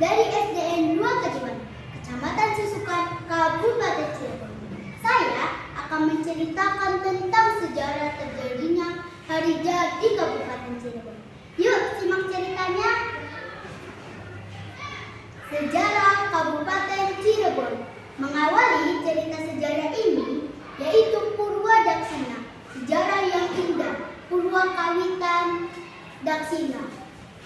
dari SDN 2 Kejuan, Kecamatan Susukan, Kabupaten Cirebon. Saya akan menceritakan tentang sejarah terjadinya hari jadi Kabupaten Cirebon. Yuk simak ceritanya. Sejarah Kabupaten Cirebon. Mengawali cerita sejarah ini yaitu Purwa Daksina, sejarah yang indah, Purwa Kawitan Daksina,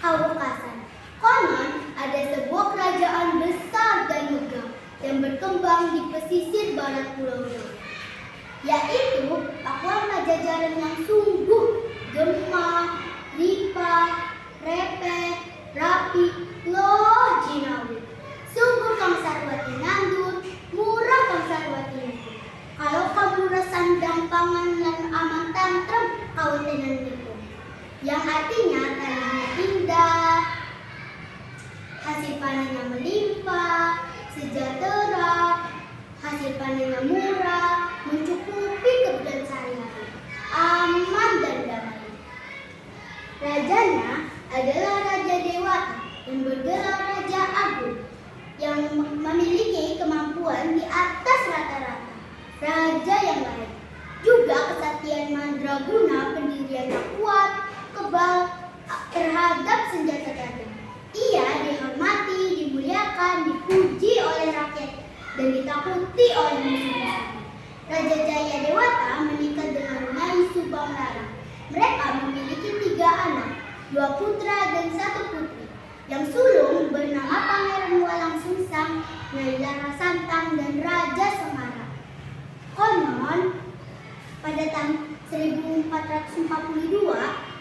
Kawekasan. Konon ada sebuah kerajaan besar dan megah yang berkembang di pesisir barat Pulau Jawa, yaitu Pakuan Pajajaran yang sungguh gemah, limpah, repeh, rapi, loh jinawi. Sungguh Kang Sarwati nandur, murah Kang Sarwati nandur. Kalau kamu sandang pangan lan aman tantrem kawetenan niku. Yang artinya tanahnya indah, hasil panennya melimpah, sejahtera, hasil panennya murah, mencukupi kebutuhan sehari-hari, aman dan damai. Rajanya adalah Raja Dewata yang bergelar Raja Agung, yang memiliki kemampuan di atas rata-rata raja yang lain. Juga kesatian mandraguna, pendiriannya kuat, kebal terhadap senjata tajam. Ia dihormati, dimuliakan, dipuji oleh rakyat, dan ditakuti oleh musuh-musuhnya. Raja Jaya Dewata menikah dengan Nyai Subang Larang. Mereka memiliki 3 anak, 2 putra dan 1 putri. Yang sulung bernama Pangeran Walang Sungsang, Nyai Larasantang, dan Raja Semara. Konon pada tahun 1442,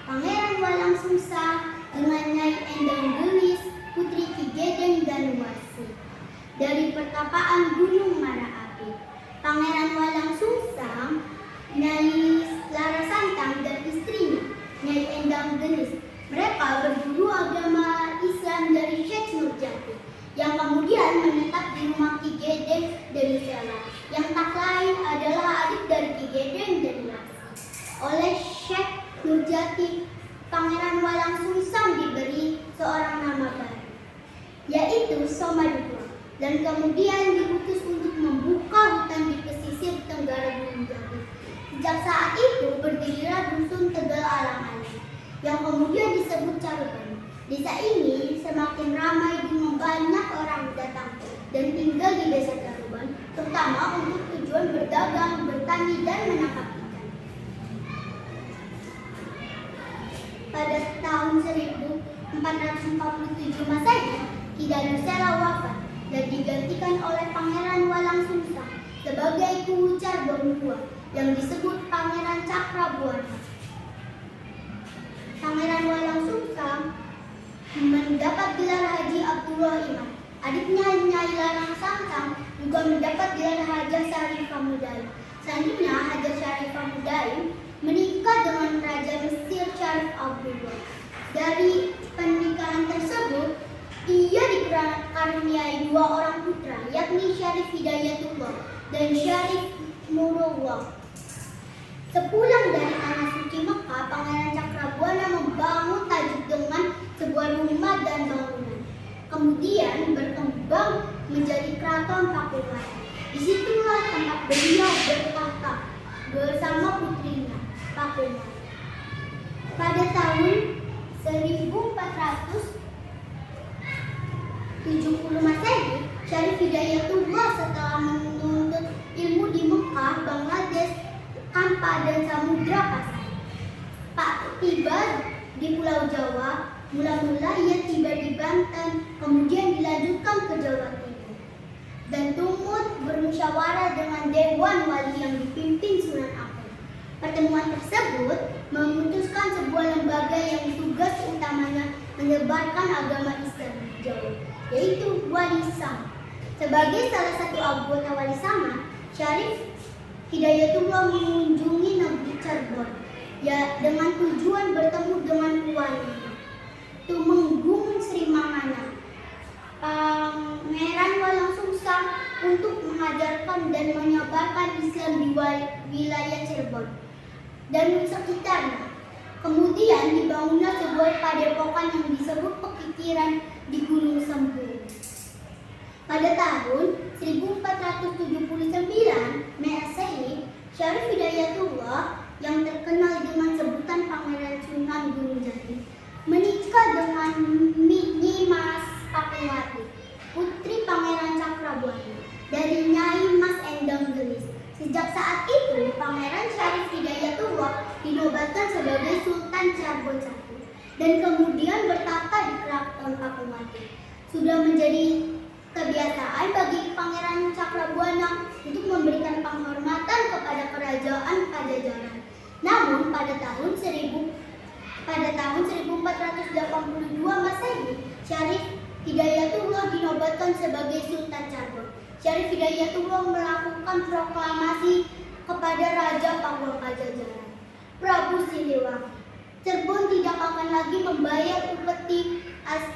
Pangeran Walang Sungsang dengan Nyai Endang Gelis, Putri Ki Gedeng Danuwarsi, dari pertapaan Gunung Marapi. Pangeran Walang Sungsang, Nyai Larasantang, dan istrinya Nyai Endang Gelis, mereka berguru agama Islam dari Syekh Nurjati, yang kemudian menetap di rumah Ki Gedeng Danuwarsi, yang tak lain adalah adik dari Ki Gedeng Danuwarsi. Oleh Syekh Nurjati, Pangeran Walang Sungsang diberi seorang nama baru, yaitu Somadupura, dan kemudian diutus untuk membuka hutan di pesisir tenggara Gunung Jati. Sejak saat itu berdirilah dusun Tegal Alang-alang, yang kemudian disebut Caruban. Desa ini semakin ramai dengan banyak orang datang dan tinggal di desa Caruban, terutama untuk tujuan berdagang, bertani, dan menangkap ikan. Pada tahun 1447 Masehi, Ki Danusela wafat dan digantikan oleh Pangeran Walang Sungsang sebagai Kuwu-Car Bonua yang disebut Pangeran Cakrabuana. Pangeran Walang Sungsang mendapat gelar Haji Abdullah Imam. Adiknya Nyai Larasantang juga mendapat gelar Haja Syarifah Mudaim. Selanjutnya Haja Syarifah Mudaim menikah dengan Raja Mesir Syarif Abdullah. Dari pernikahan tersebut, ia dikaruniai 2 orang putra, yakni Syarif Hidayatullah dan Syarif Nurullah. Sepulang dari tanah suci Mekah, Pangeran Cakrabuana membangun Tajuk dengan sebuah rumah dan bangunan. Kemudian berkembang menjadi Keraton Pakualaman. Disitulah tempat beliau bertahta bersama putrinya, Pakualaman. Pada tahun 1470 Masehi, Syarif Hidayatullah setelah menuntut ilmu di Mekah, Bangladesh, Kampa, dan Samudra Pasai, tiba di Pulau Jawa. Mula-mula ia tiba di Banten, kemudian dilanjutkan ke Jawa Timur, dan tumut bermusyawarah dengan Dewan Wali yang dipimpin Sunan Ampel. Pertemuan tersebut memutuskan sebuah lembaga yang tugas utamanya menyebarkan agama Islam di Jawa, yaitu Wali Sama. Sebagai salah satu anggota Wali Sama, Syarif Hidayatullah mengunjungi negeri Cirebon, ya dengan tujuan bertemu dengan wali Tumenggung Sri Mangana, Pangeran Walang Sungsang, untuk mengajarkan dan menyebarkan Islam di wilayah Cirebon dan sekitarnya. Kemudian dibangunlah sebuah padepokan yang disebut Pekikiran di Gunung Sembung. Pada tahun 1479 Masehi, Syarif Hidayatullah yang terkenal dengan sebutan Pangeran Sunan Gunung Jati menikah dengan Nyi Mas Pakuwati, putri Pangeran Cakrabuana dari Nyai Mas Endang Gelis. Sejak saat itu, Pangeran Syarif Hidayatullah dinobatkan sebagai Sultan Cirebon I dan kemudian bertahta di Keraton Pakuwati. Sudah menjadi kebiasaan bagi Pangeran Cakrabuana untuk memberikan penghormatan kepada kerajaan Pajajaran. Namun pada tahun 1482 Masehi, Syarif Hidayatullah dinobatkan sebagai Sultan Cirebon. Syarif Hidayatullah melakukan proklamasi kepada Raja Panggul Pajajaran, Prabu Siliwangi. Cirebon tidak akan lagi membayar upeti,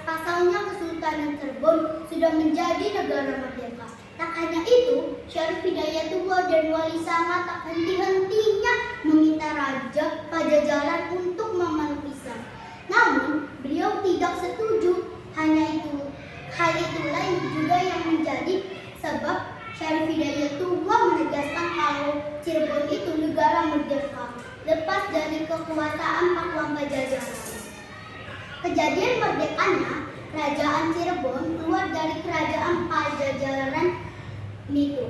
pasalnya Kesultanan Cirebon sudah menjadi negara merdeka. Tak hanya itu, Syarif Hidayatullah dan Wali Songo tak henti-hentinya meminta Raja Pajajaran untuk memeluk Islam. Namun, beliau tidak setuju. Hal itulah juga yang menjadi sebab Syarif Hidayatullah menegaskan kalau Cirebon itu negara merdeka, lepas dari kekuasaan Pakuan Pajajaran. Kejadian merdekanya Kerajaan Cirebon keluar dari Kerajaan Pajajaran itu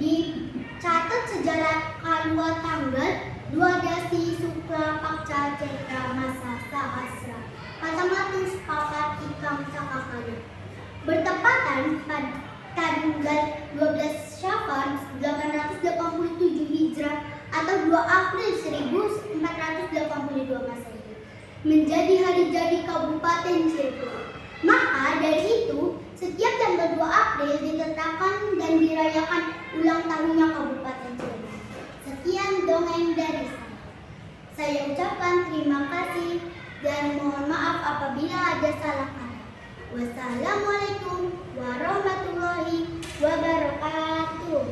dicatat sejarah Kalua tanggal 2 Dasi Sukla Pakca Cekra Masa Sahasra Patamatung Sepakat Ikam Cakakana, bertepatan pada tanggal 12 Syawal 887 Hijrah atau 2 April 1482 Masehi, menjadi hari jadi Kabupaten Cirebon. Maka dari itu, setiap tanggal 2 April ditetapkan dan dirayakan ulang tahunnya Kabupaten Cirebon. Sekian dongeng dari saya. Saya ucapkan terima kasih dan mohon maaf apabila ada salah kata. Wassalamualaikum warahmatullahi wabarakatuh.